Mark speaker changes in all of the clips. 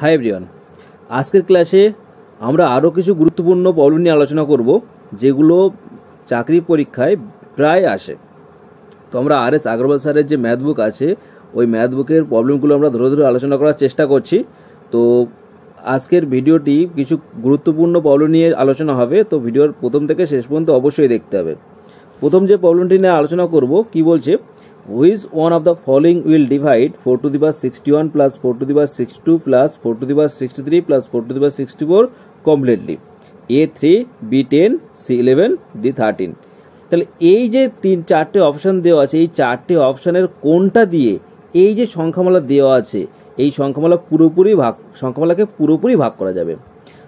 Speaker 1: Hi everyone, आजकेर क्लासे আমরা আরো কিছু গুরুত্বপূর্ণ প্রবলেম নিয়ে আলোচনা করব যেগুলো চাকরি পরীক্ষায় প্রায় আসে। তো আমরা আরএস আগরওয়াল স্যারের যে ম্যাথ বুক আছে ওই ম্যাথ বুকের প্রবলেমগুলো আমরা ধরে ধরে আলোচনা করার চেষ্টা করছি। তো আজকের ভিডিওটি কিছু গুরুত্বপূর্ণ প্রবলেম নিয়ে আলোচনা হবে, তো ভিডিওর প্রথম থেকে শেষ পর্যন্ত অবশ্যই দেখতে হবে। প্রথম যে প্রবলেমটি নিয়ে আলোচনা করব কি বলছে, which one of the following will divide 4 to the power 61 plus 4 to the power 62 plus 4 to the power 63 plus 4 to the power 64 completely? A3, B10, C11, D13। তাহলে এই যে চারটে অপশন দেওয়া আছে, এই চারটে অপশনের কোনটা দিয়ে এই যে সংখ্যামালা দেওয়া আছে এই সংখ্যামালাকে পুরোপুরি ভাগ করা যাবে।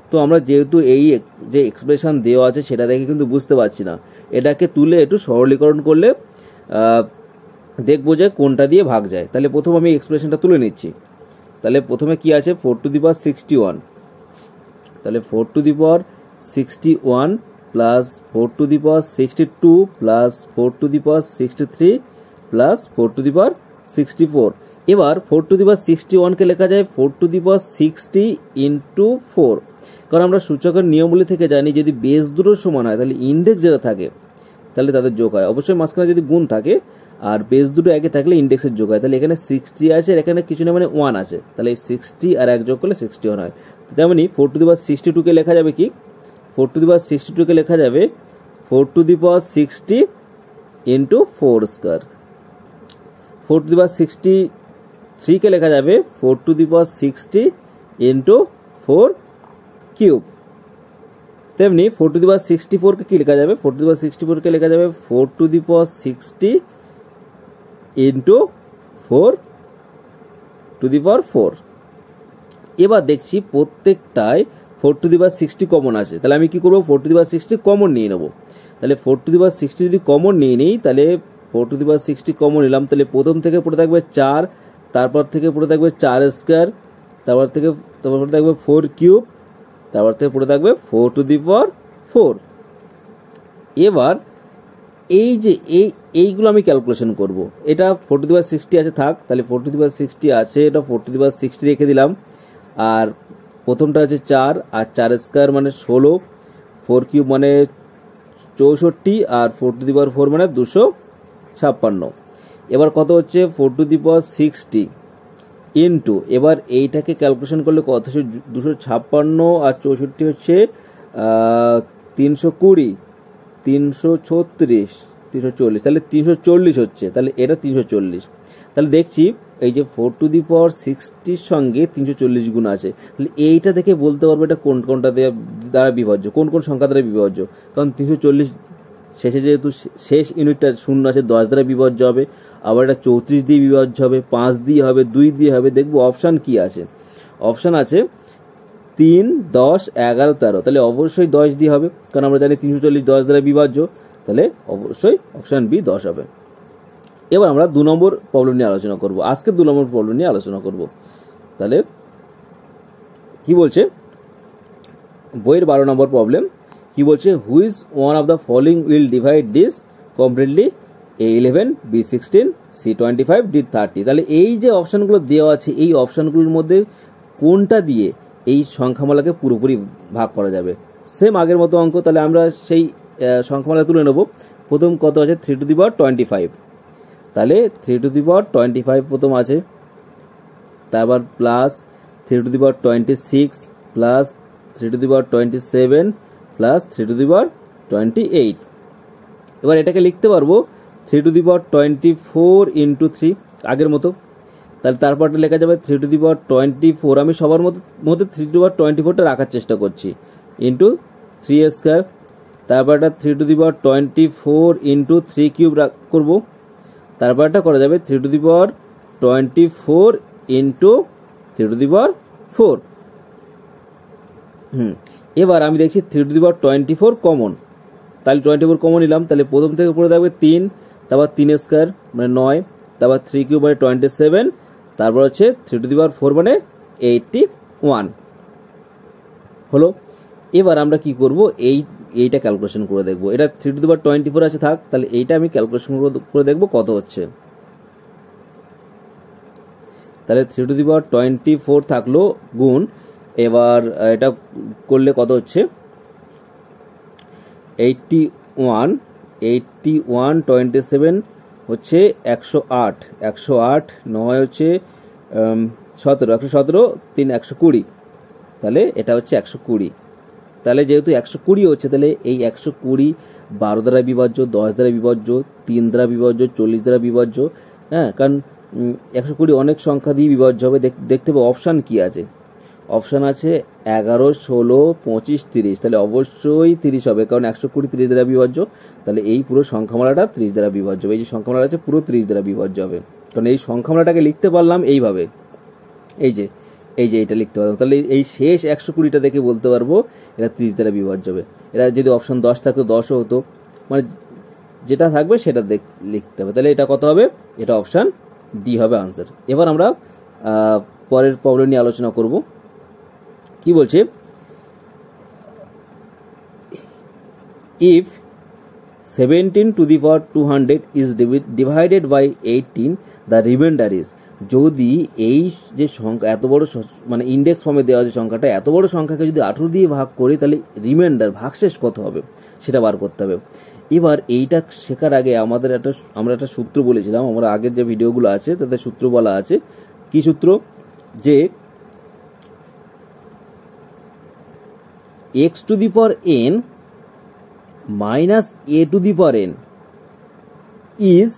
Speaker 1: তো আমরা যেহেতু এই যে এক্সপ্রেশন দেওয়া আছে সেটা দেখে কিন্তু বুঝতে পারছি না, এটাকে তুলে একটু সরলীকরণ করলে দেখবো যে কোনটা দিয়ে ভাগ যায়। তাহলে প্রথম আমি এক্সপ্রেশনটা তুলে নিচ্ছি। তাহলে প্রথমে কি আছে 4 to the power 61, তাহলে 4 to the power 61 plus 4 to the power 62 plus 4 to the power 63 plus 4 to the power 64। এবার 4 to the power 61 কে লেখা যায় 4 to the power 60 into 4, কারণ আমরা সূচকের নিয়মগুলি থেকে জানি যদি বেস দুটো সমান হয় তাহলে ইন্ডেক্স যেটা থাকে তাহলে তাদের যোগ হয়। অবশ্যই মাঝখানে যদি গুণ থাকে আর বেস দুটো একই থাকলে ইন্ডেক্সের যোগ হয়। তাহলে এখানে 60 আছে, এখানে কিছু না মানে 1 আছে, তাহলে এই 60 আর 1 যোগ করলে 61 হয়। তেমনি 4 to the power 62 কে লেখা যাবে কি, 4 to the power 62 কে লেখা যাবে 4 to the power 60 into 4 square. 4 to the power 63 কে লেখা যাবে 4 to the power 60 into 4 cube. তেমনি 4 to the power 64 কে কি লেখা যাবে, 4 to the power 64 কে লেখা যাবে 4 to the power 60 into 4 to the power 4। এবার দেখছি প্রত্যেকটায় 4 to the power 60 কমন আছে, তাহলে আমি কি করব 4 to the power 60 কমন নিয়ে নেব। তাহলে 4 to the power 60 যদি কমন নিয়ে নিই তাহলে 4 to the power 60 কমন নিলাম, তাহলে প্রথম থেকে পড়ে থাকবে 4, তারপর থেকে পড়ে থাকবে 4 স্কয়ার, তারপর পড়ে থাকবে 4 কিউব, তারপর থেকে পড়ে থাকবে 4 to the power 4। এবার এই যে এইগুলো আমি ক্যালকুলেশন করব। এটা 4 to the power 60 আছে থাক, তাহলে 4 to the power 60 আছে, এটা 4 to the power 60 রেখে দিলাম। আর প্রথমটা আছে 4 আর 4 স্কয়ার মানে 16, 4 কিউব মানে 64 আর 4 to the power 4 মানে 256। এবার কত হচ্ছে 4 to the power 60 ইন্টু, এবার এইটাকে ক্যালকুলেশন করলে কত হচ্ছে 256 আর 64 হচ্ছে 320, 336, 340, তাহলে 340 হচ্ছে, তাহলে এটা 340। তাহলে দেখছি এই যে 4 to the power 60 সঙ্গে 340 গুণ আছে, তাহলে এইটা দেখে বলতে পারবো এটা কোনটা দ্বারা বিভাজ্য, কোন সংখ্যা দ্বারা বিভাজ্য। কারণ 340 শেষে যেহেতু শেষ ইউনিটটা শূন্য আছে 10 দ্বারা বিভাজ্য হবে, আবার এটা 34 দিয়ে বিভাজ্য হবে, 5 দিয়ে হবে, 2 দিয়ে হবে। দেখবো অপশান কি আছে, অপশান আছে 3, 10, 11, 13, তাহলে অবশ্যই 10 দিয়ে হবে, কারণ আমরা জানি 340 10 দ্বারা বিভাজ্য, তাহলে অবশ্যই অপশান বি 10 হবে। এবার আমরা 2 নম্বর প্রবলেম নিয়ে আলোচনা করব, আজকে 2 নম্বর প্রবলেম নিয়ে আলোচনা করব। তাহলে কি বলছে বইয়ের 12 নম্বর প্রবলেম, কি বলছে which one of the following will divide this completely, A11, B16, C25, D30। তাহলে এই যে অপশানগুলো দেওয়া আছে এই অপশানগুলোর মধ্যে কোনটা দিয়ে এই সংখ্যামালাকে পুরোপুরি ভাগ করা যাবে। সেম আগের মতো অঙ্ক, তাহলে আমরা সেই সংখ্যামালা তুলে নেব। প্রথম কত আছে 3 to the power 25, তাহলে 3 to the power 25 প্রথম আছে, তারপর plus 3 to the power 26 plus 3 to the power 27 plus 3 to the power 28। এবার এটাকে লিখতে পারবো 3 to the power 24 into 3 আগের মতো, তাহলে তারপরটা লেখা যাবে 3 to the power 24, আমি সবার মধ্যে 3 to the power 24টা রাখার চেষ্টা করছি, ইন্টু 3 স্কয়ার। তারপরটা 3 to the power 24 into 3 cube করবো, তারপরটা করা যাবে 3 to the power 24 into 3 to the power 4। এবার আমি দেখছি 3 to the power 24 কমন, তাহলে 24 কমন নিলাম, তাহলে প্রথম থেকে পড়ে থাকবে 3, তারপর 3 স্কয়ার মানে 9, তারপর 3 কিউব মানে 27, তারপর হচ্ছে 3 to the power 4 মানে 81 হলো। এবার আমরা কি করব এইটা ক্যালকুলেশন করে দেখব। এটা 3 to the power 24 আছে থাক, তাহলে এইটা আমি ক্যালকুলেশন করে দেখব কত হচ্ছে। তাহলে 3 টু দি পাওয়ার 24 থাকলো গুণ, এবার এটা করলে কত হচ্ছে 81, 27 হচ্ছে 108, 108 9 হচ্ছে 17, 117 3 120, তাহলে এটা হচ্ছে 120। তাহলে যেহেতু 120 হচ্ছে, তাহলে এই 120 12 দ্বারা বিভাজ্য, 10 দ্বারা বিভাজ্য, 3 দ্বারা বিভাজ্য, 40 দ্বারা বিভাজ্য। হ্যাঁ, কারণ 120 অনেক সংখ্যা দিয়ে বিভাজ্য হবে। দেখতে হবে অপশান কি আছে। অপশান আছে 11, 16, 25, 30, তাহলে অবশ্যই 30 হবে, কারণ 120 30 দ্বারা বিভাজ্য। তাহলে এই পুরো সংখ্যামালাটা 30 দ্বারা বিভাজ্য হবে। এই যে সংখ্যামালা আছে পুরো 30 দ্বারা বিভাজ্য হবে, কারণ এই সংখ্যামালাটাকে লিখতে পারলাম এইভাবে, এই যে এটা লিখতে পারবো। তাহলে এই শেষ 120টা দেখে বলতে পারবো এটা 30 দ্বারা বিভাজ্য হবে। এটা যদি অপশান 10 থাকতো 10ও হতো, মানে যেটা থাকবে সেটা লিখতে হবে। তাহলে এটা কত হবে? এটা অপশান ডি হবে আনসার। এবার আমরা পরের প্রবলেম নিয়ে আলোচনা করব। কি বলছে, if 17 to the power 200 is divided by 18, the remainder is. যদি এই যে সংখ্যা এত বড়, মানে ইন্ডেক্স ফর্মে দেওয়া যে সংখ্যাটা, এত বড় সংখ্যাকে যদি 18 দিয়ে ভাগ করি, তাহলে রিমাইন্ডার ভাগশেষ কত হবে সেটা বার করতে হবে। এবার এইটা শেখার আগে আমরা একটা সূত্র বলেছিলাম, আমরা আগের যে ভিডিওগুলো আছে তাতে সূত্র বলা আছে। কি সূত্র? যে x to the power n minus a to the power n is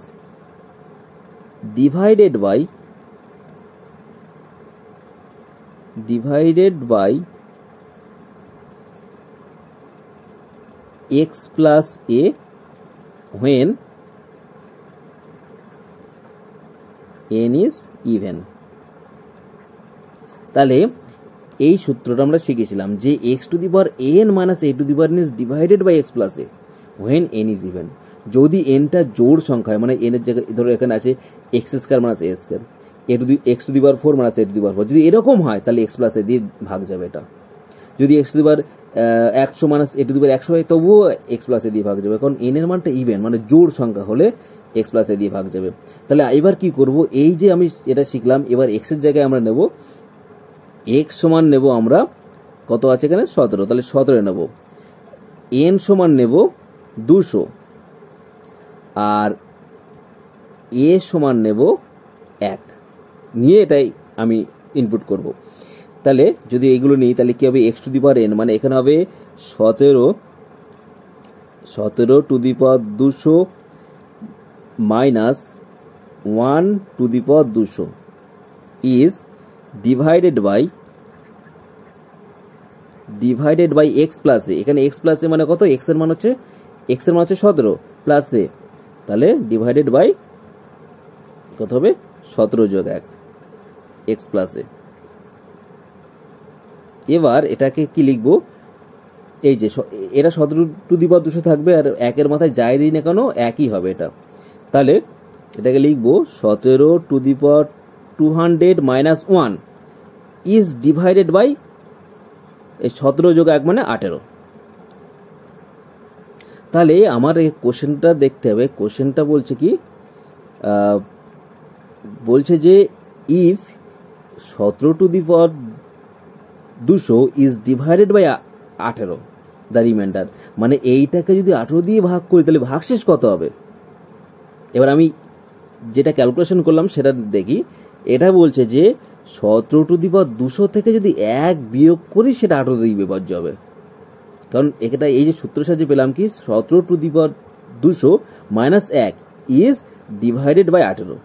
Speaker 1: divided by x plus a when n is even। তাহলে এই সূত্রটা আমরা শিখেছিলাম যে x to the power n minus a to the power n is divided by x plus a when n is even। যদি nটা জোড় সংখ্যা হয়, মানে n এর জায়গায় ধরো এখানে আছে x square minus a square, x to the power 4 minus a to the power 4, যদি এরকম হয় তাহলে x প্লাস a দিয়ে ভাগ যাবে এটা। যদি x to the power 100 minus a to the power 100 হয়, তবুও x প্লাস a দিয়ে ভাগ যাবে, কারণ n এর মানটা ইভেন, মানে জোড় সংখ্যা হলে x প্লাস a দিয়ে ভাগ যাবে। তাহলে এবার কি করব, এই যে আমি এটা শিখলাম, এবার x এর জায়গায় আমরা নেব x সমান নেব আমরা কত আছে এখানে 17, তাহলে 17 নেব। n সমান নেব 200 আর a সমান নেব 1 নিয়ে এটাই আমি ইনপুট করব। তাহলে যদি এইগুলো নিই তাহলে কি হবে, x to the power n মানে এখানে হবে 17 to the power 200 minus 1 to the power 200 is divided by x plus a। এখানে x প্লাস a মানে কত, x এর মান হচ্ছে 17 প্লাস a, তাহলে ডিভাইডেড বাই কত হবে 17 যোগ 1 x প্লাস a। এবার এটাকে কি লিখবো, এই যে এটা 17 টু দি পাওয়ার 200 থাকবে, আর 1 এর মাথায় যাই দিই না কেন একই হবে এটা। তাহলে এটাকে লিখবো 17 to the power 200 minus 1 is divided by এই 17 যোগ 1 মানে 18। তাহলে আমার এই কোশ্চেনটা দেখতে হবে। কোশ্চেনটা বলছে কি, বলছে যে if 17 to the power 200 is divided by 18 the remainder, মানে এইটাকে যদি 18 দিয়ে ভাগ করি তাহলে ভাগশেষ কত হবে। এবার আমি যেটা ক্যালকুলেশন করলাম সেটা দেখি। এটা বলছে যে 17 টু দি পাওয়ার 200 থেকে যদি 1 বিয়োগ করি সেটা 18 দিয়ে বিভাজ্য হবে, কারণ এটা এই যে সূত্র সাহায্যে পেলাম কি 17 to the power 200 minus 1 is divided by 18।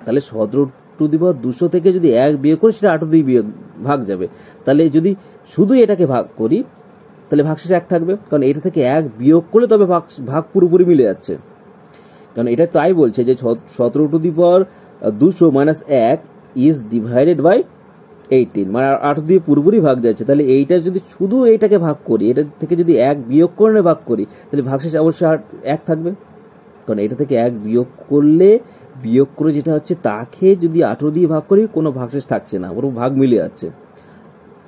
Speaker 1: তাহলে 17 টু দি পাওয়ার 200 থেকে যদি 1 বিয়োগ করি সেটা 18 দিয়ে ভাগ যাবে। তাহলে যদি শুধু এটাকে ভাগ করি তাহলে ভাগশেষ 1 থাকবে, কারণ এটা থেকে 1 বিয়োগ করলে তবে ভাগ পুরোপুরি মিলে যাচ্ছে। কারণ এটা তাই বলছে যে 17 to the power 200 minus 1 is divided by 18, মানে 8 দিয়ে পুরোপুরি ভাগ যাচ্ছে। তাহলে এইটা যদি শুধু এইটাকে ভাগ করি, এটা থেকে যদি 1 বিয়োগ করে ভাগ করি তাহলে ভাগশেষ অবশ্যই 1 থাকবে, কারণ এটা থেকে 1 বিয়োগ করে যেটা হচ্ছে তাকে যদি 18 দিয়ে ভাগ করি কোনো ভাগশেষ থাকছে না, পুরো ভাগ মিলে যাচ্ছে।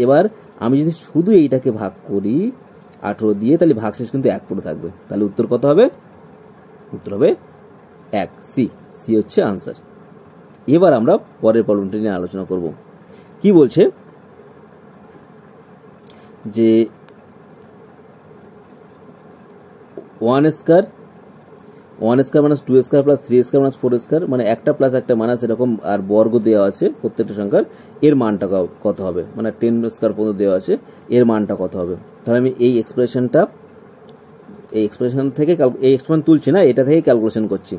Speaker 1: এবার আমি যদি শুধু এইটাকে ভাগ করি 18 দিয়ে তাহলে ভাগশেষ কিন্তু 1 পড়ে থাকবে। তাহলে উত্তর কত হবে? উত্তর হবে 1, সি হচ্ছে আনসার। এবার আমরা পরের প্রবলেমটি নিয়ে আলোচনা করব। কি বলছে যে 1 square minus 2 square plus 3 square minus 4 square, মানে একটা প্লাস একটা মাইনাস এরকম আর বর্গ দেওয়া আছে প্রত্যেকটা সংখ্যার, এর মানটা কত হবে, মানে 10 স্কয়ার পর্যন্ত দেওয়া আছে, এর মানটা কত হবে। তাহলে আমি এই এক্সপ্রেশন থেকে এই এক্সপ্রেশন তুলছি না, এটা থেকে ক্যালকুলেশন করছি।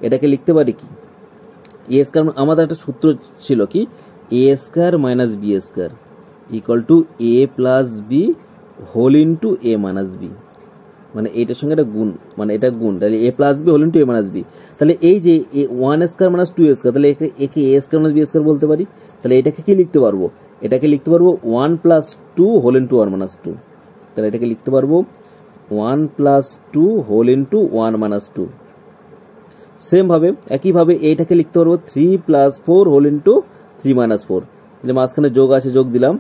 Speaker 1: এটাকে লিখতে পারি কি, এ স্কয়ার, আমাদের একটা সূত্র ছিল কি, A square minus B square equal to A plus B whole into A minus B, মানে এইটার সঙ্গে এটা গুণ, মানে এটা গুণ, তাহলে A plus B whole into A minus B. তাহলে এই যে 1 স্কয়ার মাইনাস 2 স্কয়ার, তাহলে একে এ স্কয়ার মাইনাস বি স্কয়ার বলতে পারি। তাহলে এটাকে কি লিখতে পারবো, এটাকে লিখতে পারবো 1 প্লাস 2 হোল ইন্টু 1 মাইনাস 2, তাহলে এটাকে লিখতে পারবো 1 plus 2 whole into 1 minus 2। Same ভাবে একইভাবে এইটাকে লিখতে পারবো 3 প্লাস 4 হোল ইন্টু 3 মাইনাস 4, তাহলে মাঝখানে যোগ আছে, যোগ দিলাম,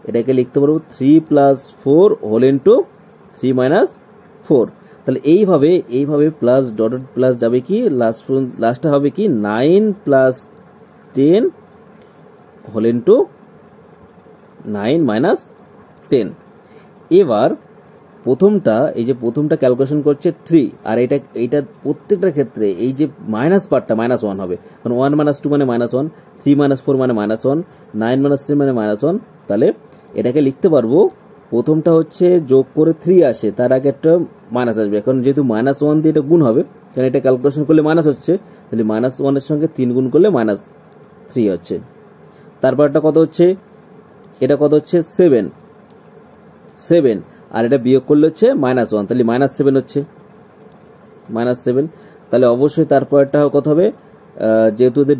Speaker 1: এটাকে লিখতে পারবো 3 প্লাস 4 হোল ইন্টু 3 মাইনাস 4। তাহলে এইভাবে প্লাস ডট প্লাস যাবে কি, লাস্টটা হবে কি 9 প্লাস 10 হোল ইন্টু 9 মাইনাস 10। এবার এই যে প্রথমটা ক্যালকুলেশন করছে 3, আর এইটা প্রত্যেকটার ক্ষেত্রে এই যে মাইনাস পার্টটা মাইনাস 1 হবে, কারণ 1 মাইনাস 2 মানে মাইনাস 1, 3 মাইনাস 4 মানে মাইনাস 1, 9 মাইনাস 10 মানে মাইনাস 1। তাহলে এটাকে লিখতে পারবো, প্রথমটা হচ্ছে যোগ করে 3 আসে, তার আগে একটা মাইনাস আসবে, কারণ যেহেতু মাইনাস 1 দিয়ে এটা গুণ হবে, কারণ এটা ক্যালকুলেশন করলে মাইনাস হচ্ছে, তাহলে মাইনাস 1-এর সঙ্গে 3 গুণ করলে মাইনাস 3 হচ্ছে। তারপরটা কত হচ্ছে, এটা কত হচ্ছে 7, আর এটা বিয়োগ করলে হচ্ছে মাইনাস 1, তাহলে মাইনাস 7 হচ্ছে, মাইনাস 7। তাহলে অবশ্যই তারপরটা কত হবে, যেহেতু এদের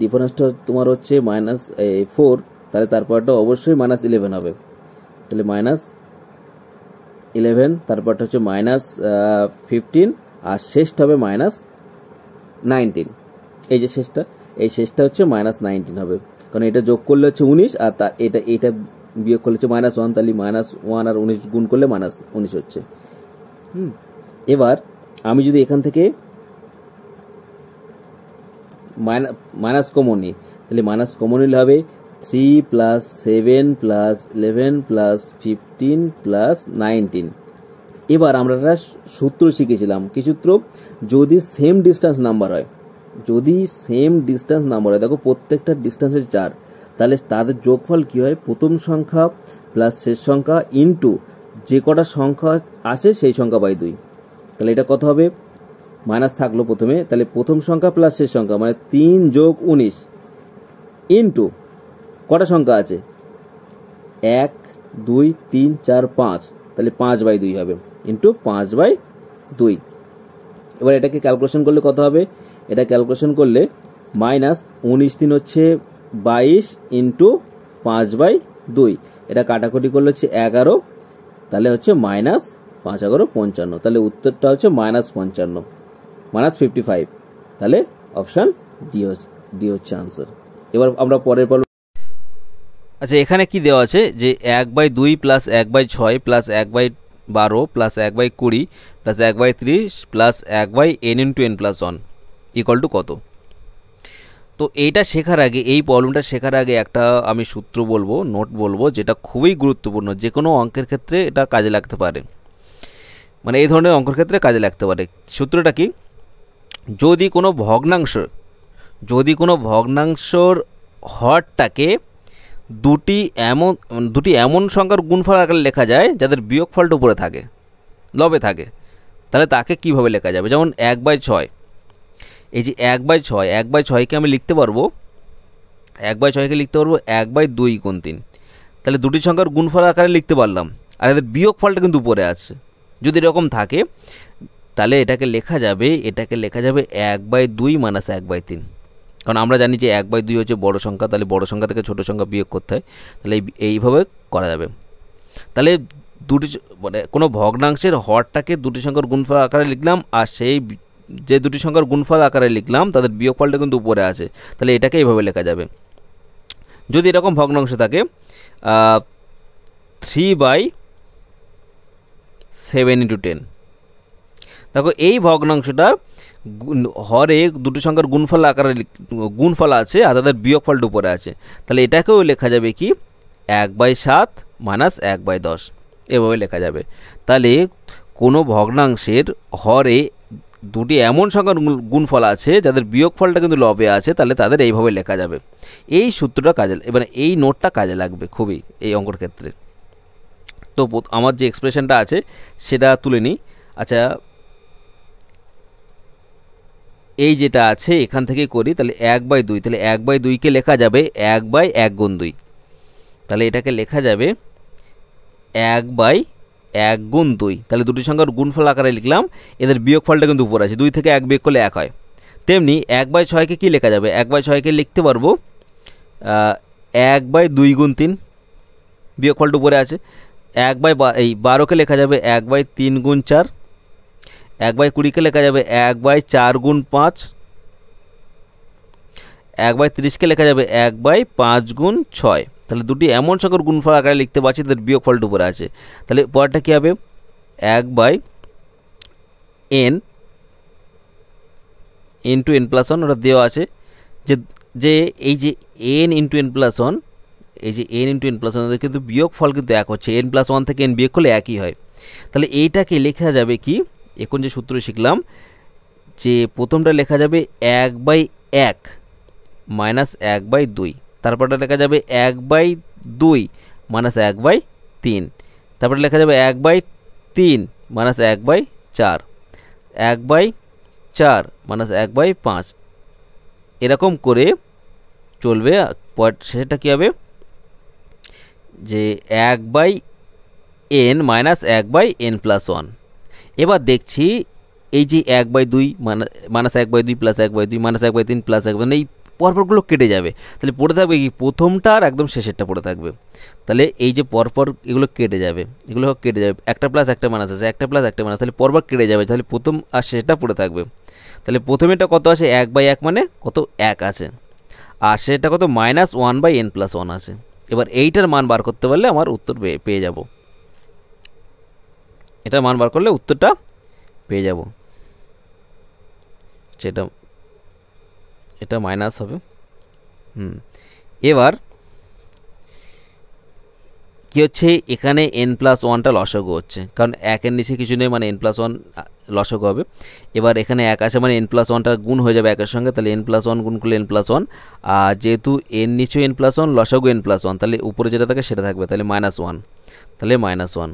Speaker 1: ডিফারেন্সটা তোমার হচ্ছে মাইনাস 4, তাহলে তারপরটা অবশ্যই মাইনাস 11 হবে, তাহলে মাইনাস 11, তারপরটা হচ্ছে মাইনাস 15, আর শেষটা হবে মাইনাস 19। এই যে শেষটা হচ্ছে মাইনাস 19 হবে, কারণ এটা যোগ করলে হচ্ছে 19, আর এটা বিয়োগ করলে হচ্ছে মাইনাস 1, তাহলে মাইনাস 1 আর 19 গুণ করলে মাইনাস 19 হচ্ছে। এবার আমি যদি এখান থেকে মাইনাস কমন নিই, তাহলে মাইনাস কমন নিলে হবে 3 প্লাস 7 প্লাস 11 প্লাস 15 প্লাস 19। এবার আমরা একটা সূত্র শিখেছিলাম, কি সূত্র, যদি সেম ডিস্টেন্স নাম্বার হয়, দেখো প্রত্যেকটা ডিস্টেন্স হচ্ছে 4, তাহলে তাদের যোগফল কি হয়, প্রথম সংখ্যা প্লাস শেষ সংখ্যা ইন্টু যে কটা সংখ্যা আসে সেই সংখ্যা বাই 2। তাহলে এটা কত হবে, মাইনাস থাকলো প্রথমে, তাহলে প্রথম সংখ্যা প্লাস শেষ সংখ্যা মানে 3 যোগ 19 ইন্টু কটা সংখ্যা আছে, 1 2 3 4 5, তাহলে 5/2 হবে, ইন্টু 5/2। এবার এটাকে ক্যালকুলেশন করলে কত হবে, এটা ক্যালকুলেশন করলে মাইনাস 19 হচ্ছে 22 ইন্টু 5/2, এটা কাটাকুটি করলে হচ্ছে 11, তাহলে হচ্ছে মাইনাস 5 11 55, তাহলে উত্তরটা হচ্ছে মাইনাস 55, মাইনাস 55, তাহলে অপশান ডি হচ্ছে আনসার। এবার আমরা পরের প্রবলেম।
Speaker 2: আচ্ছা, এখানে কি দেওয়া আছে যে 1/2 plus 1/6 plus 1/12 plus 1/20 plus 1/30 plus 1/n into n plus 1 equal to কত। তো এইটা শেখার আগে, এই প্রবলেমটা শেখার আগে একটা আমি সূত্র বলবো, নোট বলবো, যেটা খুবই গুরুত্বপূর্ণ, যে কোনো অঙ্কের ক্ষেত্রে এটা কাজে লাগতে পারে, মানে এই ধরনের অঙ্কের ক্ষেত্রে কাজে লাগতে পারে। সূত্রটা কি, যদি কোনো ভগ্নাংশর হরটাকে দুটি এমন সংখ্যার গুণফল আকারে লেখা যায় যাদের বিয়োগফলটা উপরে থাকে, লবে থাকে, তাহলে তাকে কিভাবে লেখা যাবে। যেমন 1/6, এই যে 1/6কে আমি লিখতে পারবো, 1/2 গুণ 3, তাহলে দুটি সংখ্যার গুণফল আকারে লিখতে পারলাম, আর এদের বিয়োগফলটা কিন্তু উপরে আছে। যদি এরকম থাকে তাহলে এটাকে লেখা যাবে 1/2 মাইনাস 1/3, কারণ আমরা জানি যে 1/2 হচ্ছে বড় সংখ্যা, তাহলে বড় সংখ্যা থেকে ছোট সংখ্যা বিয়োগ করতে হয়, তাহলে এইভাবে করা যাবে। তাহলে মানে কোনো ভগ্নাংশের হরটাকে দুটি সংখ্যার গুণফল আকারে লিখলাম, আর সেই যে দুটি সংখ্যার গুণফল আকারে লিখলাম তাদের বিয়োগফলটা কিন্তু উপরে আছে, তাহলে এটাকে এইভাবে লেখা যাবে। যদি এরকম ভগ্নাংশ থাকে 3/7 × 10, দেখো এই ভগ্নাংশটা হরে দুটো সংখ্যার গুণফল আকারে গুণফল আছে আর তাদের বিয়োগফলটা উপরে আছে, তাহলে এটাকেও লেখা যাবে কি 1/7 মাইনাস 1/10 এভাবে লেখা যাবে। তাহলে কোনো ভগ্নাংশের হরে দুটি এমন সংখ্যার গুণফল আছে যাদের বিয়োগফলটা কিন্তু লবে আছে, তাহলে তাদের এইভাবে লেখা যাবে। এই সূত্রটা কাজে, এবারে এই নোটটা কাজে লাগবে খুবই এই অঙ্কর ক্ষেত্রে। তো আমার যে এক্সপ্রেশনটা আছে সেটা তুলে নিই। আচ্ছা, এই যেটা আছে এখান থেকে করি, তাহলে 1/2, তাহলে 1/2কে লেখা যাবে 1/1 গুণ 2, তাহলে এটাকে লেখা যাবে 1/1 গুণ 2। তাহলে দুটি সংখ্যার গুণফল আকারে লিখলাম, এদের বিয়োগফলটা কিন্তু উপরে আছে, 2 থেকে 1 বিয়োগ করলে 1 হয়। তেমনি 1/6কে কী লেখা যাবে, 1/6কে লিখতে পারবো 1/2 গুণ 3, বিয়োগফলটা উপরে আছে। 1/12কে লেখা যাবে 1/3 গুণ 4, 1/20কে লেখা যাবে 1/4 গুণ 5, 1/30কে লেখা যাবে 1/5 গুণ 6। তাহলে দুটি এমন সংখ্যার গুণফল আকারে লিখতে পারছি, তাদের বিয়োগফলটা উপরে আছে। তাহলে পরেরটা কী হবে, 1/n ইন্টু n+1, ওটা দেওয়া আছে যে এই যে n ইন্টু n+1, এই যে n ইন্টু n+1 ওদের কিন্তু বিয়োগফল কিন্তু এক হচ্ছে, n+1 থেকে n বিয়োগ করলে একই হয়। তাহলে এইটাকে লেখা যাবে কি, এখন যে সূত্র শিখলাম যে প্রথমটা লেখা যাবে 1/1 মাইনাস 1/2, তারপরটা লেখা যাবে 1/2 মাইনাস 1/3, তারপরে লেখা যাবে 1/3 মাইনাস 1/4, 1/4 মাইনাস 1/5, এরকম করে চলবে। সেটা কী হবে যে 1/n মাইনাস 1/n+1। এবার দেখছি এই যে 1/2 মাইনাস 1/2 প্লাস 1/2 মাইনাস 1/3 প্লাস 1, এই পরপরগুলো কেটে যাবে। তাহলে পড়ে থাকবে কি, প্রথমটা আর একদম শেষেরটা পড়ে থাকবে। তাহলে এই যে পরপর এগুলো কেটে যাবে, এগুলো কেটে যাবে, একটা প্লাস একটা মাইনাস আছে, একটা প্লাস একটা মাইনাস, তাহলে পরপর কেটে যাবে, তাহলে প্রথম আর শেষটা পড়ে থাকবে। তাহলে প্রথমেটা কত আছে, 1/1 মানে কত 1 আছে, আর সেটা কত -1/n+1 আছে। এবার এইটার মান বার করতে পারলে আমার উত্তর পেয়ে যাব, এটার মান বার করলে উত্তরটা পেয়ে যাব। সেটা এটা মাইনাস হবে। এবার কি হচ্ছে, এখানে n+1টা লসাগু হচ্ছে, কারণ 1-এর নিচে কিছু নেই, মানে n+1 লসাগু হবে। এবার এখানে 1 আছে মানে n+1টা গুণ হয়ে যাবে 1-এর সঙ্গে, তাহলে n+1 গুণ করলে n+1, আর যেহেতু n নিচে n+1 লসাগু n+1, তাহলে উপরে যেটা থাকে সেটা থাকবে, তাহলে -1, তাহলে -1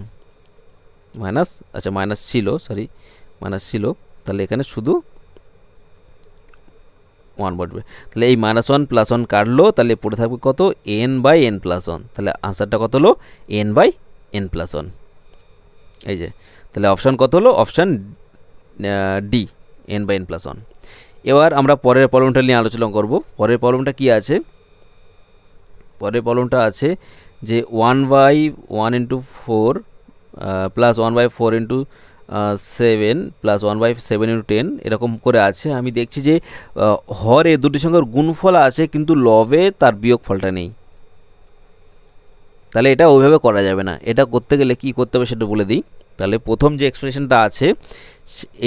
Speaker 2: মাইনাস, আচ্ছা মাইনাস ছিল, সরি মাইনাস ছিল, তাহলে এখানে শুধু 1 বসবে। তাহলে এই -1 + 1 কাটলো, তাহলে পড়ে থাকবে কত, n/n+1। তাহলে আনসারটা কত হলো, n/n+1। এই যে, তাহলে অপশান কত হলো, অপশান ডি, n/n+1। এবার আমরা পরের প্রবলেমটা নিয়ে আলোচনা করব। পরের প্রবলেমটা কি আছে, পরের প্রবলেমটা আছে যে 1/1 × 4 প্লাস 1/4 × 7 প্লাস 1/7 × 10 এরকম করে আছে। আমি দেখছি যে হরে দুটি সংখ্যার গুণফল আছে কিন্তু লবে তার বিয়োগফলটা নেই, তাহলে এটা ওইভাবে করা যাবে না। এটা করতে গেলে কি করতে হবে সেটা বলে দিই। তাহলে প্রথম যে এক্সপ্রেশনটা আছে,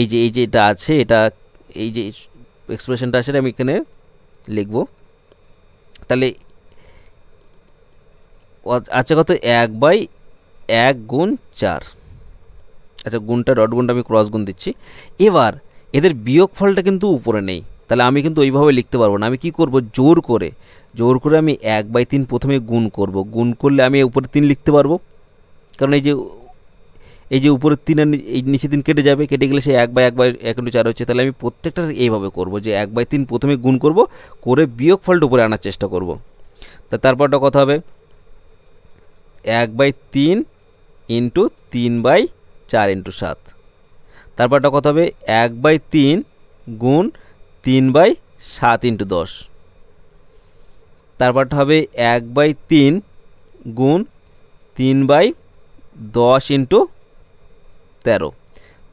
Speaker 2: এই যে এটা আছে, এটা এই যে এক্সপ্রেশনটা আছে আমি এখানে লিখব। তাহলে আচ্ছা কত, 1/1 গুণ 4, আচ্ছা গুণটা ডট গুণটা আমি ক্রস গুণ দিচ্ছি। এবার এদের বিয়োগফলটা কিন্তু উপরে নেই, তাহলে আমি কিন্তু ওইভাবে লিখতে পারবো না। আমি কি করব, জোর করে আমি 1/3 প্রথমে গুণ করব, গুণ করলে আমি উপরে 3 লিখতে পারবো, কারণ এই যে উপরে 3 আর এই নিচে 3 কেটে যাবে, কেটে গেলে সে 1/1 × 4 হচ্ছে। তাহলে আমি প্রত্যেকটা এইভাবে করব যে 1/3 প্রথমে গুণ করব, করে বিয়োগফলটা উপরে আনার চেষ্টা করব। তারপরটা কত হবে, 1/3 × 3/4 × 7। তারপরটা কত হবে, 1/3 গুণ 3/7 × 10। তারপরটা হবে 1/3 গুণ 3/10 × 13।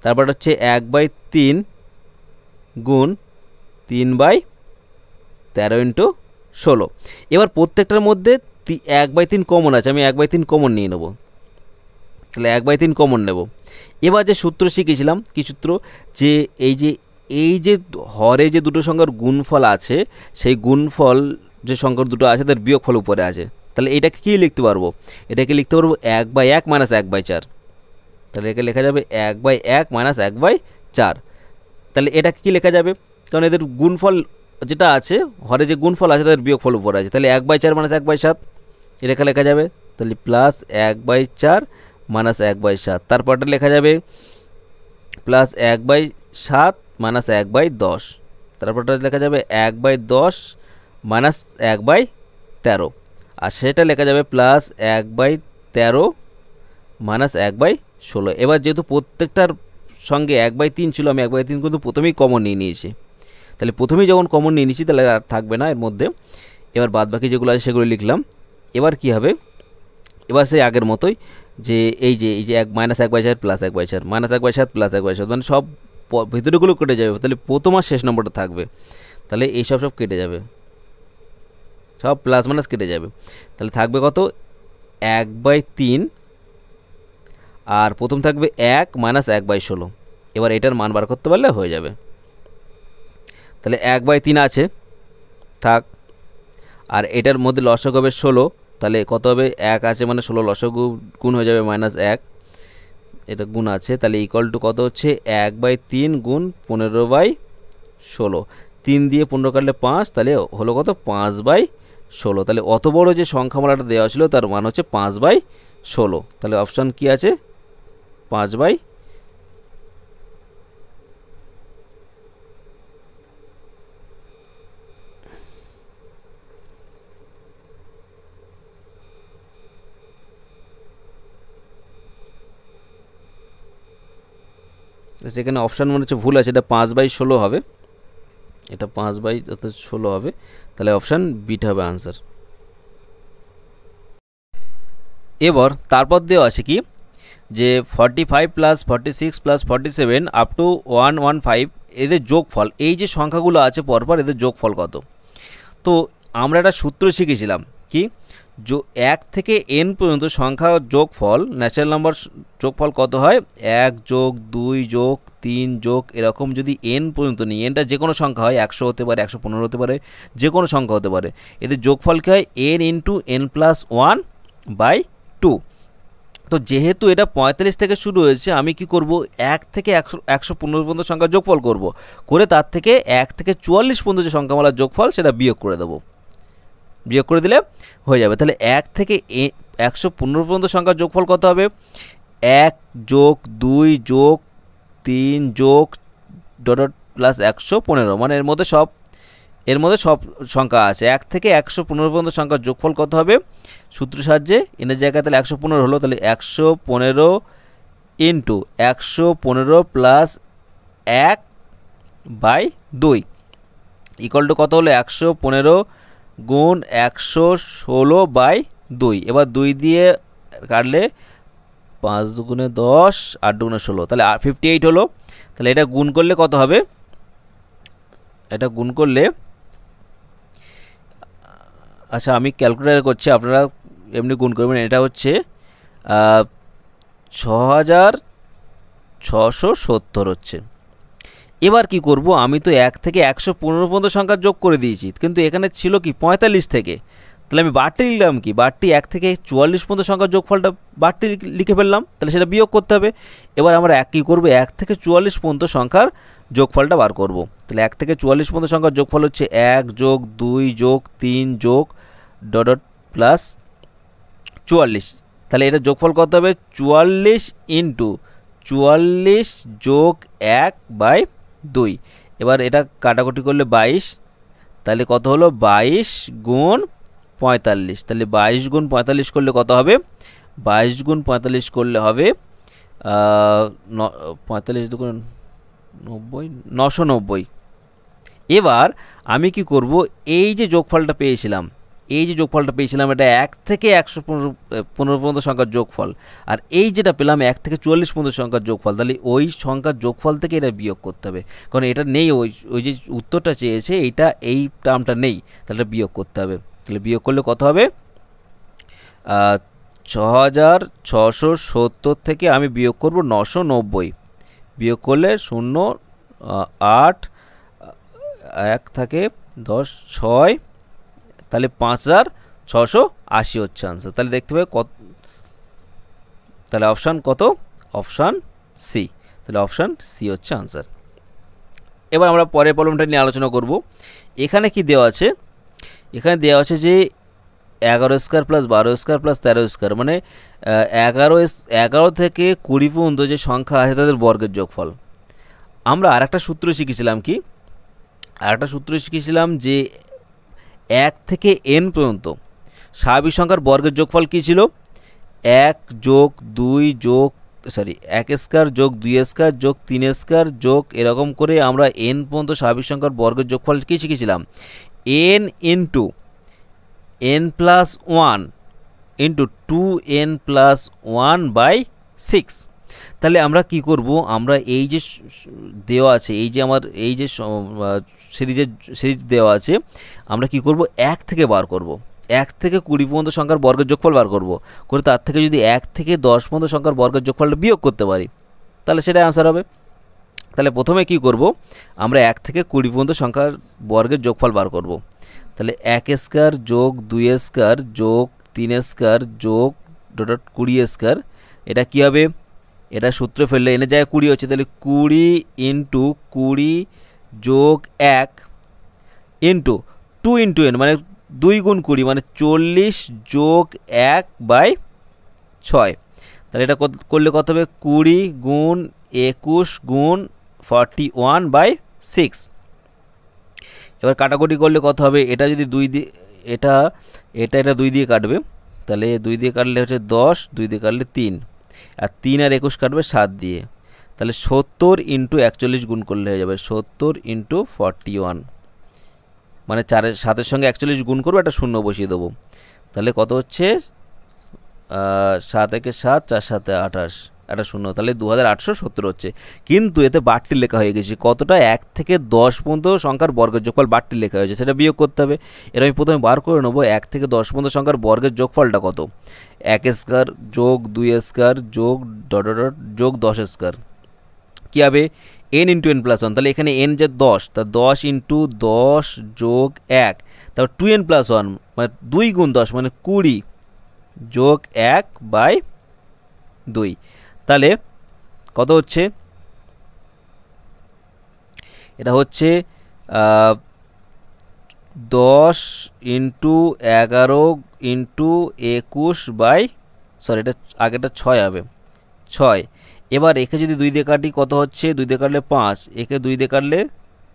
Speaker 2: তারপরটা হচ্ছে 1/3 গুণ 3/13 × 16। এবার প্রত্যেকটার মধ্যে 1/3 কমন আছে, আমি 1/3 কমন নিয়ে নেব, তাহলে 1/3 কমন নেব। এবার যে সূত্র শিখেছিলাম, কি সূত্র, যে এই যে এই যে হরে যে দুটো সংখ্যার গুণফল আছে সেই গুণফল যে সংখ্যার দুটো আছে তার বিয়োগফল উপরে আছে, তাহলে এটাকে কী লিখতে পারবো? এটাকে লিখতে পারবো 1/1 - 1/4। তাহলে একে লেখা যাবে 1/1 - 1/4। তাহলে এটাকে কী লেখা যাবে? কারণ এদের গুণফল যেটা আছে, হরে যে গুণফল আছে তাদের বিয়োগফল উপরে আছে, তাহলে 1/4 - 1/7 এটাকে লেখা যাবে। তাহলে প্লাস 1/4 - 1/7, তারপরটা লেখা যাবে প্লাস 1/7 - 1/10, তারপরটা লেখা যাবে 1/10 - 1/13, আর সেটা লেখা যাবে প্লাস 1/13 - 1/16। এবার যেহেতু প্রত্যেকটার সঙ্গে 1/3 ছিল, আমি 1/3 কিন্তু প্রথমেই কমন নিয়ে নিয়েছি। তাহলে প্রথমেই যখন কমন নিয়ে নিয়েছি তাহলে আর থাকবে না এর মধ্যে। এবার বাদবাকি যেগুলো আছে সেগুলো লিখলাম। এবার কি হবে? এবার সেই আগের মতোই যে এই যে -1/4 প্লাস 1/4 -1/7 প্লাস 1/7, মানে সব ভিতরেগুলো কেটে যাবে। তাহলে প্রথম আর শেষ নম্বরটা থাকবে, তাহলে এই সব কেটে যাবে, সব প্লাস মাইনাস কেটে যাবে। তাহলে থাকবে কত? 1/3, আর প্রথম থাকবে 1 - 1/16। এবার এটার মান বার করতে পারলে হয়ে যাবে। তাহলে 1/3 আছে, থাক। আর এটার মধ্যে লসাগু হবে 16, তাহলে কত হবে? 1 আছে মানে 16 লসাগু গুণ হয়ে যাবে -1, এটা গুণ আছে, তাহলে ইকুয়াল টু কত হচ্ছে? 1/3 গুণ 15/16, 3 দিয়ে 15 কাটলে 5, তাহলে হলো কত? 5/16। তাহলে অত বড় যে সংখ্যামালাটা দেওয়া ছিল তার মান হচ্ছে 5/16। তাহলে অপশান কি আছে? 5/16। সেখানে অপশান মনে হচ্ছে ভুল আছে, এটা 5/16 হবে, এটা 5/16 হবে। তাহলে অপশান বিটা হবে আনসার। এবার তারপর দেওয়া আছে কি যে 45 প্লাস 46 প্লাস 47 আপ টু 115 এদের যোগফল, এই যে সংখ্যাগুলো আছে পরপর এদের যোগফল কত? তো আমরা একটা সূত্র শিখেছিলাম কি, 1 থেকে n পর্যন্ত সংখ্যা যোগফল, ন্যাচারাল নাম্বার যোগফল কত হয়? 1 যোগ 2 যোগ 3 যোগ এরকম যদি n পর্যন্ত নিই, nটা যে কোনো সংখ্যা হয়, 100 হতে পারে, 115 হতে পারে, যে কোনো সংখ্যা হতে পারে, এদের যোগফল কী হয়? n into n+1/2। তো যেহেতু এটা 45 থেকে শুরু হয়েছে, আমি কি করব? 1 থেকে 115 পর্যন্ত সংখ্যার যোগফল করব, করে তার থেকে 1 থেকে 44 পর্যন্ত যে সংখ্যামালার যোগফল সেটা বিয়োগ করে দেবো, বিয়োগ করে দিলে হয়ে যাবে। তাহলে 1 থেকে 115 পর্যন্ত সংখ্যার যোগফল কত হবে? 1 যোগ 2 যোগ 3 যোগ ডট প্লাস 115, মানে এর মধ্যে সব সংখ্যা আছে। 1 থেকে 115 পর্যন্ত সংখ্যার যোগফল কত হবে? সূত্র সাহায্যে এনের জায়গায় তাহলে 115 হলো, তাহলে 115 ইন্টু 115 প্লাস 1/2 ইকুয়াল টু কত হলো? 115 গুণ 116/2। এবার 2 দিয়ে কাটলে 5 দুগুণে 10, 8 দুগুণে 16, তাহলে 58 হলো। তাহলে এটা গুণ করলে কত হবে? এটা গুণ করলে, আচ্ছা আমি ক্যালকুলেটার করছি, আপনারা এমনি গুণ করবেন। এটা হচ্ছে 6670 হচ্ছে। এবার কি করব? আমি তো 1 থেকে 115 পর্যন্ত সংখ্যা যোগ করে দিয়েছি, কিন্তু এখানে ছিল কি 45 থেকে, তাহলে আমি বাড়তি লিখলাম কি? বাড়তি 1 থেকে 44 পর্যন্ত সংখ্যার যোগফলটা বাড়তি লিখে ফেললাম, তাহলে সেটা বিয়োগ করতে হবে। এবার আমরা কী করবো? 1 থেকে 44 পর্যন্ত সংখ্যার যোগফলটা বার করব। তাহলে 1 থেকে 44 পর্যন্ত সংখ্যার যোগফল হচ্ছে 1 যোগ 2 যোগ 3 যোগ ডট প্লাস 44। তাহলে এটা যোগফল কত হবে? 44 ইন্টু 44 যোগ 1/2। এবার এটা কাটাকুটি করলে 22, তাহলে কত হলো? 22 গুণ 45। তাহলে 22 গুণ 45 করলে কত হবে? 22 গুণ 45 করলে হবে 45 দুগুণ 90, 990। এবার আমি কি করব? এই যে যোগফলটা পেয়েছিলাম, এটা 1 থেকে 115 পর্যন্ত সংখ্যার যোগফল, আর এই যেটা পেলাম 1 থেকে 44 পর্যন্ত সংখ্যার যোগফল, তাহলে ওই সংখ্যার যোগফল থেকে এটা বিয়োগ করতে হবে, কারণ এটা নেই, ওই যে উত্তরটা চেয়েছে এইটা, এই টার্মটা নেই, তাহলে বিয়োগ করতে হবে। তাহলে বিয়োগ করলে কত হবে? 6670 থেকে আমি বিয়োগ করব 990, বিয়োগ করলে 0 8 1 থাকে 10 6, তাহলে 5680 হচ্ছে আনসার। তাহলে দেখতে পাবে কত, তাহলে অপশান কত, অপশান সি। তাহলে অপশান সি হচ্ছে আনসার। এবার আমরা পরের প্রবলেমটা নিয়ে আলোচনা করব। এখানে কি দেওয়া আছে, এখানে দেওয়া আছে যে 11 square plus 12 square plus 13 square, মানে 11 থেকে 20 পর্যন্ত যে সংখ্যা আছে তাদের বর্গের যোগফল। আমরা আরেকটা সূত্র শিখেছিলাম, কি আরেকটা সূত্র শিখেছিলাম যে 1 থেকে n পর্যন্ত স্বাভাবিক সংখ্যার বর্গের যোগফল কী ছিল, 1 যোগ 2 যোগ 1 স্কোয়ার যোগ 2 স্কোয়ার যোগ 3 স্কোয়ার যোগ এরকম করে আমরা n পর্যন্ত স্বাভাবিক সংখ্যার বর্গের যোগফল কী শিখেছিলাম, n into n plus 1 into 2n plus 1/6। তাহলে আমরা কি করব, আমরা এই যে দেওয়া আছে, এই যে আমার এই যে সিরিজ দেওয়া আছে, আমরা কি করব, 1 থেকে বার করব, 1 থেকে 20 পর্যন্ত সংখ্যার বর্গের যোগফল বার করব, করে তার থেকে যদি 1 থেকে 10 পর্যন্ত সংখ্যার বর্গের যোগফলটা বিয়োগ করতে পারি তাহলে সেটাই আনসার হবে। তাহলে প্রথমে কি করব, আমরা 1 থেকে 20 পর্যন্ত সংখ্যার বর্গের যোগফল বার করব। তাহলে 1 স্কোয়ার যোগ 2 স্কোয়ার যোগ 3 স্কোয়ার যোগ 20 স্কোয়ার, এটা কি হবে, এটা সূত্রে ফেললে এনে যায় 20 হচ্ছে, তাহলে 20 ইন্টু 20 যোগ 1 ইন্টু 2 ইন্টু n মানে 2 গুণ 20 মানে 40 যোগ 1/6। তাহলে এটা করলে কত হবে, 20 গুণ 21 গুণ 41/6। এবার কাটাকুটি করলে কত হবে, এটা যদি 2 দিয়ে এটা 2 দিয়ে কাটবে, তাহলে 2 দিয়ে কাটলে হচ্ছে 10, 2 দিয়ে কাটলে 3, আর 3 আর 21 কাটবে 7 দিয়ে, তাহলে 70 ইন্টু 41 গুণ করলে হয়ে যাবে 70 ইন্টু 41, মানে 7-এর সঙ্গে 41 গুণ করবো, একটা শূন্য বসিয়ে দেবো, তাহলে কত হচ্ছে 7 একে 7, 4 7 28, একটা শূন্য, তাহলে 2870 হচ্ছে। কিন্তু এতে বাড়তি লেখা হয়ে গেছে কতটা, 1 থেকে 10 পর্যন্ত সংখ্যার বর্গের যোগফল বাড়তি লেখা হয়েছে, সেটা বিয়োগ করতে হবে। এর আমি প্রথমে বার করে নেবো 1 থেকে 10 পর্যন্ত সংখ্যার বর্গের যোগফলটা কত, 1 স্কোয়ার যোগ 2 স্কোয়ার যোগ যোগ 10 স্কোয়ার, কী হবে n ইন্টু n প্লাস 1, তাহলে এখানে n যে 10, তা 10 ইন্টু 10 যোগ 1, তারপর 2n প্লাস 1 মানে 2 গুণ 10 মানে 20 যোগ 1/2, তাহলে কত হচ্ছে, এটা হচ্ছে 10 ইন্টু 11 ইন্টু 21 এটা আগেটা 6 হবে 6। এবার একে যদি 2 দিয়ে কাটি কত হচ্ছে, 2 দিয়ে কাটলে 5, একে 2 দিয়ে কাটলে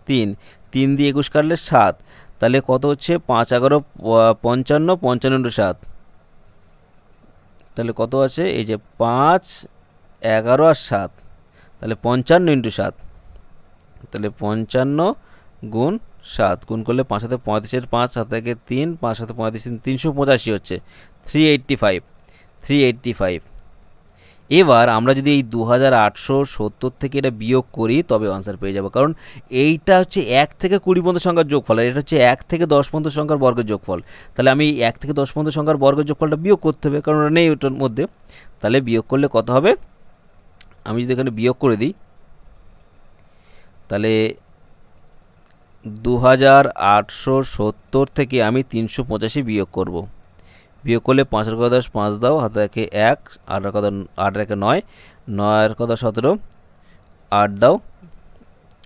Speaker 2: 3, 3 দিয়ে 21 কাটলে 7, তাহলে কত হচ্ছে 5 11 55, 55 ইন্টু 7, তাহলে কত আছে, এই যে 5 11 আর 7, তাহলে 55 ইন্টু 7, তাহলে 55 গুণ 7 গুণ করলে 5 সাথে 35, 5 সাথে 3, 5 সাথে 35, 385 হচ্ছে 385। এবার আমরা যদি এই 2870 থেকে এটা বিয়োগ করি তবে আনসার পেয়ে যাব, কারণ এইটা হচ্ছে 1 থেকে 20 পর্যন্ত সংখ্যার যোগফল, আর এটা হচ্ছে 1 থেকে 10 পর্যন্ত সংখ্যার বর্গের যোগফল। তাহলে আমি 1 থেকে 10 পর্যন্ত সংখ্যার বর্গের যোগফলটা বিয়োগ করতে হবে, কারণ ওটা নেই ওটার মধ্যে। তাহলে বিয়োগ করলে কত হবে, আমি যদি এখানে বিয়োগ করে দিই তাহলে 2870 থেকে আমি 385 বিয়োগ করব, বিয়োগ করলে 5 এর কথা 10 5 দাও, হাতে একে 1, 8 এর কথা 8 একে 9, 9 এর কথা 17, 8 দাও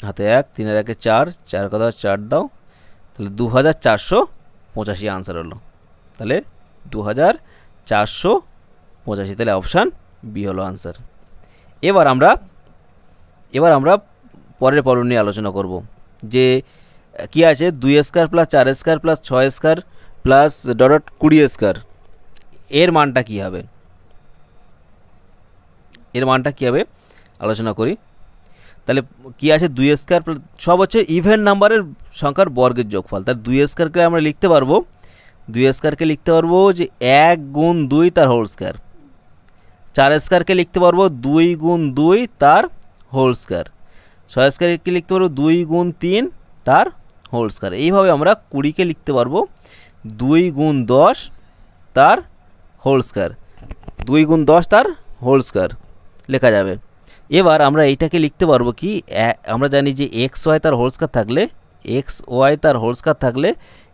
Speaker 2: হাতে 1, 3 এর একে 4, 4 এর কথা 4 দাও, তাহলে 2485 আনসার হলো। তাহলে 2485, তাহলে অপশান বি হলো আনসার। এবার আমরা পরের প্রবলেম নিয়ে আলোচনা করব, যে কি আছে 2 square plus 4 square plus 6 square plus 20 square, এর মানটা কী হবে, আলোচনা করি। তাহলে কি আছে 2 স্কোয়ার সব হচ্ছে ইভেন নাম্বারের সংখ্যার বর্গের যোগফল, তাহলে 2 স্কোয়ারকে আমরা লিখতে পারবো, 2 স্কোয়ারকে লিখতে পারবো যে 1 গুণ 2 তার হোল স্কোয়ার, 4 স্কোয়ারকে লিখতে পারবো 2 গুণ 2 তার হোল স্কোয়ার, 6 স্কোয়ারকে লিখতে পারবো 2 গুণ 3 তার হোল স্কোয়ার। এইভাবে আমরা 20কে লিখতে পারবো 2 গুণ 10 তার হোল স্কোয়ার, 2 গুণ 10 তার হোল স্কোয়ার লেখা যাবে। এবার আমরা এইটাকে লিখতে পারবো কি, আমরা জানি যে এক্স ওয়াই তার হোল স্কয়ার থাকলে, এক্স ওয়াই তার হোল স্কয়ার থাকলে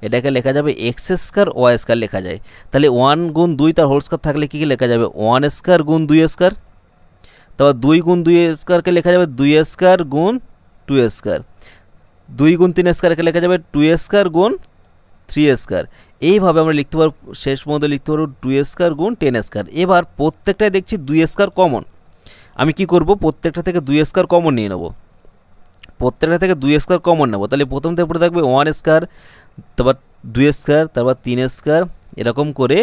Speaker 2: এটাকে লেখা যাবে এক্স স্কয়ার ওয়াই স্কয়ার লেখা যায়। তাহলে 1 গুণ 2 তার হোল স্কয়ার থাকলে কী লেখা যাবে, 1 স্কয়ার গুণ 2 স্কয়ার। তারপর 2 গুণ 2 স্কয়ারকে লেখা যাবে 2 স্কয়ার গুণ 2 স্কয়ার। 2 গুণ 3 স্কয়ারকে লেখা যাবে 2 স্কয়ার গুণ 3 স্কয়ার। এইভাবে আমরা লিখতে পারবো, শেষ পর্যন্ত লিখতে পারবো 2 স্কয়ার গুণ 10 স্কয়ার। এবার প্রত্যেকটাই দেখছি 2 স্কয়ার কমন, আমি কি করব, প্রত্যেকটা থেকে 2 স্কয়ার কমন নিয়ে নেব, প্রত্যেকটা থেকে 2 স্কয়ার কমন নেব। তাহলে প্রথম থেকে পড়ে থাকবে 1 স্কয়ার, তারপর 2 স্কয়ার, তারপর 3 স্কয়ার, এরকম করে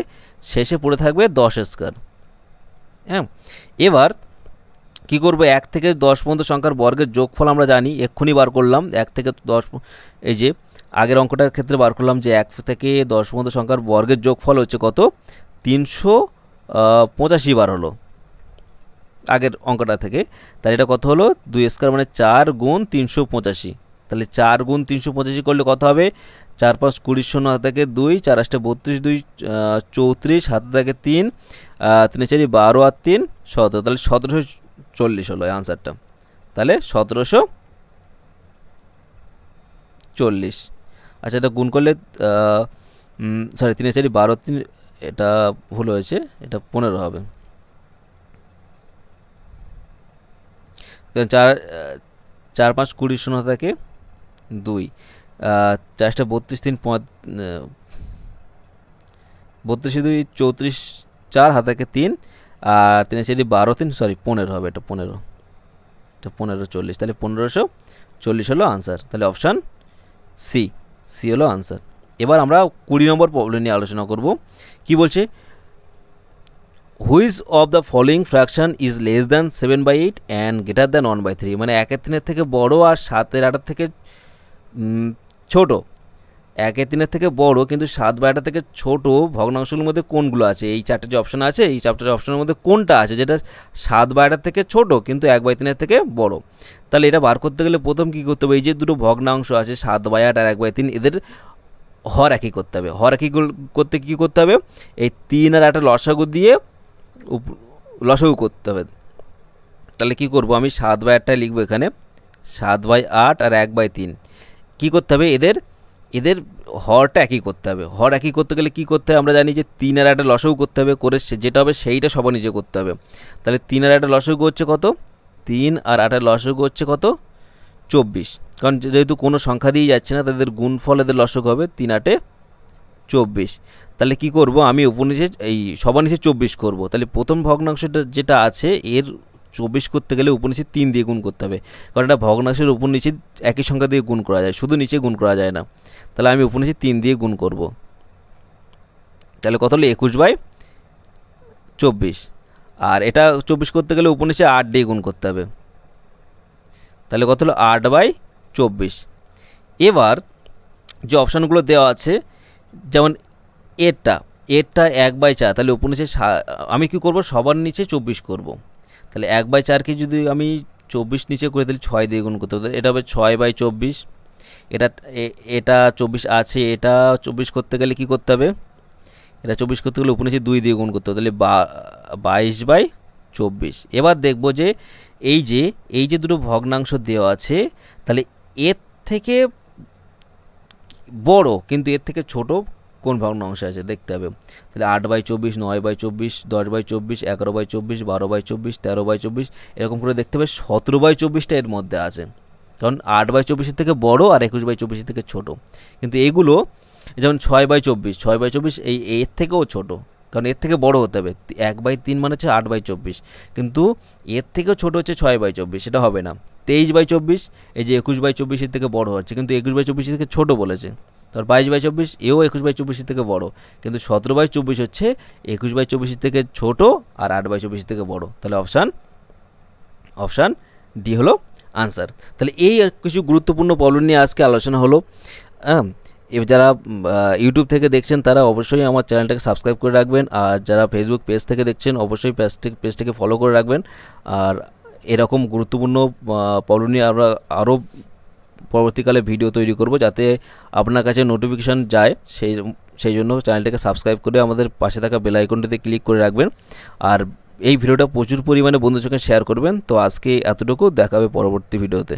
Speaker 2: শেষে পড়ে থাকবে 10 স্কয়ার। হ্যাঁ, এবার কি করব, 1 থেকে 10 পর্যন্ত সংখ্যার বর্গের যোগফল আমরা জানি, এক্ষুনি বার করলাম। 1 থেকে 10, এই যে আগের অঙ্কটার ক্ষেত্রে বার করলাম যে 1 থেকে 10 পর্যন্ত সংখ্যার বর্গের যোগফল হচ্ছে কত, 385 বার হলো আগের অঙ্কটা থেকে। তাহলে এটা কত হলো, 2 স্কয়ার মানে 4 গুণ 385। তাহলে 4 গুণ 385 করলে কত হবে, 4 5 20 শূন্য হাতে থেকে 2, 4 8 32, 2 34, হাতে থেকে 3, 3 4 12 আর 3 17। তাহলে 1740 হলো আনসারটা। তাহলে 1740। আচ্ছা, এটা গুণ করলে সরি 3 4 12 3, এটা ভুল হয়েছে, এটা 15 হবে। 4 5 20 শূন্য থেকে 2, 4 32 3 32 2 34, 4 হাতে থেকে 3, আর 3 4 12 3, সরি 15 হবে, এটা 15, এটা 1540। তাহলে 1540 হলো আনসার। তাহলে অপশান সি হলো আনসার। এবার আমরা 20 নম্বর প্রবলেম নিয়ে আলোচনা করব। কি বলছে, which of the following fraction is less than 7/8 and greater than 1/3, মানে 1/3 থেকে বড় আর 7/8 থেকে ছোট। 1/3 থেকে বড় কিন্তু 7/8 থেকে ছোট ভগ্নাংশগুলোর মধ্যে কোনগুলো আছে, এই চারটে যে অপশন আছে, এই চারটে অপশনের মধ্যে কোনটা আছে যেটা 7/8 থেকে ছোট কিন্তু 1/3 থেকে বড়। তাহলে এটা বার করতে গেলে প্রথম কী করতে হবে, এই যে দুটো ভগ্নাংশ আছে 7/8 আর 1/3, এদের হর একই করতে হবে। হর একই করতে কী করতে হবে, এই 3 আর 8 লসাগু দিয়ে লসাগু করতে হবে। তাহলে কি করব, আমি 7/8 লিখবো এখানে, 7/8 আর 1/3 কী করতে হবে, এদের হরটা একই করতে হবে। হর একই করতে গেলে কী করতে হবে, আমরা জানি যে 3 আর 8 লসাগু করতে হবে, করে যেটা হবে সেইটা সবার নিচে করতে হবে। তাহলে 3 আর 8 লসাগু হচ্ছে কত, 3 আর 8 লসাগু হচ্ছে কত, 24। কারণ যেহেতু কোনো সংখ্যা দিয়ে যাচ্ছে না, তাদের গুণফল এদের লসাগু হবে 3 8 24। তাহলে কি করব, আমি উপর নিচে এই সবার নিচে 24 করব। তাহলে প্রথম ভগ্নাংশটা যেটা আছে এর 24 করতে গেলে উপর নিচে 3 দিয়ে গুণ করতে হবে, কারণ এটা ভগ্নাংশের উপর নিচে একই সংখ্যা দিয়ে গুণ করা যায়, শুধু নিচে গুণ করা যায় না। তাহলে আমি উপর নিচে 3 দিয়ে গুণ করব। তাহলে কত হলো, 21/24। আর এটা 24 করতে গেলে উপর নিচে 8 দিয়ে গুণ করতে হবে। তাহলে কত হলো, 8/24। এবার যে অপশানগুলো দেওয়া আছে, যেমন এরটা 1/4, তাহলে উপর নিচে আমি কি করব, সবার নিচে 24 করব। তাহলে 1/4কে যদি আমি 24 নিচে করে দিলে 6 দিয়ে গুণ করতে হবে, এটা হবে 6/24। এটা 24 আছে, এটা 24 করতে গেলে কি করতে হবে, এটা 24 করতে গেলে উপর নিচে 2 দিয়ে গুণ করতে হবে, তাহলে 22/24। এবার দেখব যে এই যে দুটো ভগ্নাংশ দেওয়া আছে, তাহলে এর থেকে বড় কিন্তু এর থেকে ছোট কোন ভগ্নাংশ আছে দেখতে হবে। তাহলে 8/24, 9/24, 10/24, 11/24, 12/24, 13/24, এরকম করে দেখতে হবে 17/24টা এর মধ্যে আছে, কারণ 8/24 থেকে বড় আর 21/24 থেকে ছোট। কিন্তু এগুলো যেমন 6/24 এই এর থেকেও ছোট, কারণ এর থেকে বড় হতে হবে। 1/3 মানে হচ্ছে 8/24, কিন্তু এর থেকেও ছোট হচ্ছে 6/24, সেটা হবে না। 23/24, এই যে 21/24 থেকে বড় হচ্ছে, কিন্তু 21/24 থেকে ছোট বলেছে। তারপর 22/24, এও 21/24 থেকে বড়, কিন্তু 17/24 হচ্ছে 21/24 থেকে ছোট আর 8/24 থেকে বড়। তাহলে অপশান ডি হলো আনসার। তাহলে এই কিছু গুরুত্বপূর্ণ প্রবলেম নিয়ে আজকে আলোচনা হলো। এবার যারা ইউটিউব থেকে দেখছেন তারা অবশ্যই আমার চ্যানেলটাকে সাবস্ক্রাইব করে রাখবেন, আর যারা ফেসবুক পেজ থেকে দেখছেন অবশ্যই পেজটাকে ফলো করে রাখবেন। আর এরকম গুরুত্বপূর্ণ প্রবলেম নিয়ে আমরা আরও পরবর্তীকালে ভিডিও তৈরি করব, যাতে আপনার কাছে নোটিফিকেশান যায়, সেই জন্য চ্যানেলটাকে সাবস্ক্রাইব করে আমাদের পাশে থাকা বেল আইকনটিতে ক্লিক করে রাখবেন। আর এই ভিডিওটা প্রচুর পরিমাণে বন্ধুদের সঙ্গে শেয়ার করবেন। তো আজকে এতটুকু, দেখা হবে পরবর্তী ভিডিওতে।